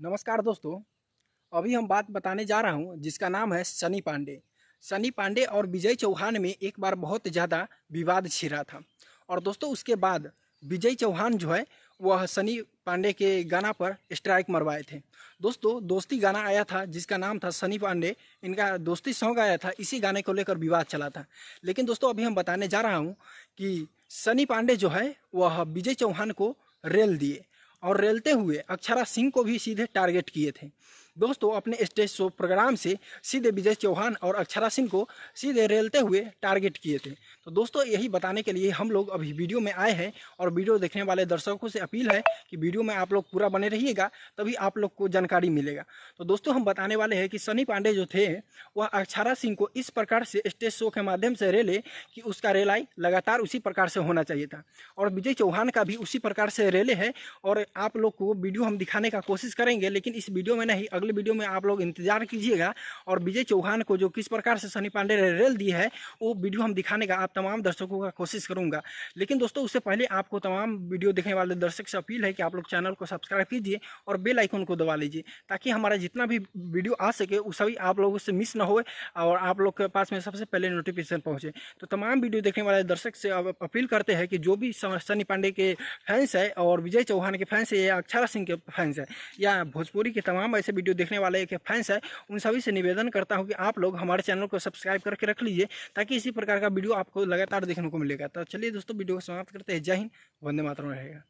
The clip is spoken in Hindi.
नमस्कार दोस्तों। अभी हम बात बताने जा रहा हूँ जिसका नाम है सनी पांडे। सनी पांडे और विजय चौहान में एक बार बहुत ज़्यादा विवाद छिड़ा था और दोस्तों उसके बाद विजय चौहान जो है वह सनी पांडे के गाना पर स्ट्राइक मरवाए थे। दोस्तों दोस्ती गाना आया था जिसका नाम था सनी पांडे, इनका दोस्ती सॉन्ग आया था, इसी गाने को लेकर विवाद चला था। लेकिन दोस्तों अभी हम बताने जा रहा हूँ कि सनी पांडे जो है वह विजय चौहान को रेल दिए और रेलते हुए अक्षरा सिंह को भी सीधे टारगेट किए थे। दोस्तों अपने स्टेज शो प्रोग्राम से सीधे विजय चौहान और अक्षरा सिंह को सीधे रेलते हुए टारगेट किए थे। तो दोस्तों यही बताने के लिए हम लोग अभी वीडियो में आए हैं और वीडियो देखने वाले दर्शकों से अपील है कि वीडियो में आप लोग पूरा बने रहिएगा, तभी आप लोग को जानकारी मिलेगा। तो दोस्तों हम बताने वाले हैं कि सनी पांडे जो थे वह अक्षरा सिंह को इस प्रकार से स्टेज शो के माध्यम से रेले कि उसका रेलाई लगातार उसी प्रकार से होना चाहिए था और विजय चौहान का भी उसी प्रकार से रेले है। और आप लोग को वीडियो हम दिखाने का कोशिश करेंगे, लेकिन इस वीडियो में नहीं, अगले वीडियो में आप लोग इंतजार कीजिएगा। और विजय चौहान को जो किस प्रकार से सनी पांडे ने रेल दी है वो वीडियो हम दिखाने का आप तमाम दर्शकों का कोशिश करूंगा। लेकिन दोस्तों उससे पहले आपको तमाम वीडियो देखने वाले दर्शक से अपील है कि आप लोग चैनल को सब्सक्राइब कीजिए और बेल आइकन को दबा लीजिए ताकि हमारा जितना भी वीडियो आ सके वो सभी आप लोगों से मिस ना हो और आप लोग के पास में सबसे पहले नोटिफिकेशन पहुंचे। तो तमाम वीडियो देखने वाले दर्शक से अपील करते हैं कि जो भी सनी पांडे के फैंस है और विजय चौहान के फैंस है या अक्षरा सिंह के फैंस है या भोजपुरी के तमाम ऐसे वीडियो देखने वाले के फैंस है, उन सभी से निवेदन करता हूं कि आप लोग हमारे चैनल को सब्सक्राइब करके रख लीजिए ताकि इसी प्रकार का वीडियो आपको लगातार देखने को मिलेगा। तो चलिए दोस्तों वीडियो को समाप्त करते हैं। जय हिंद, वंदे मातरम रहेगा।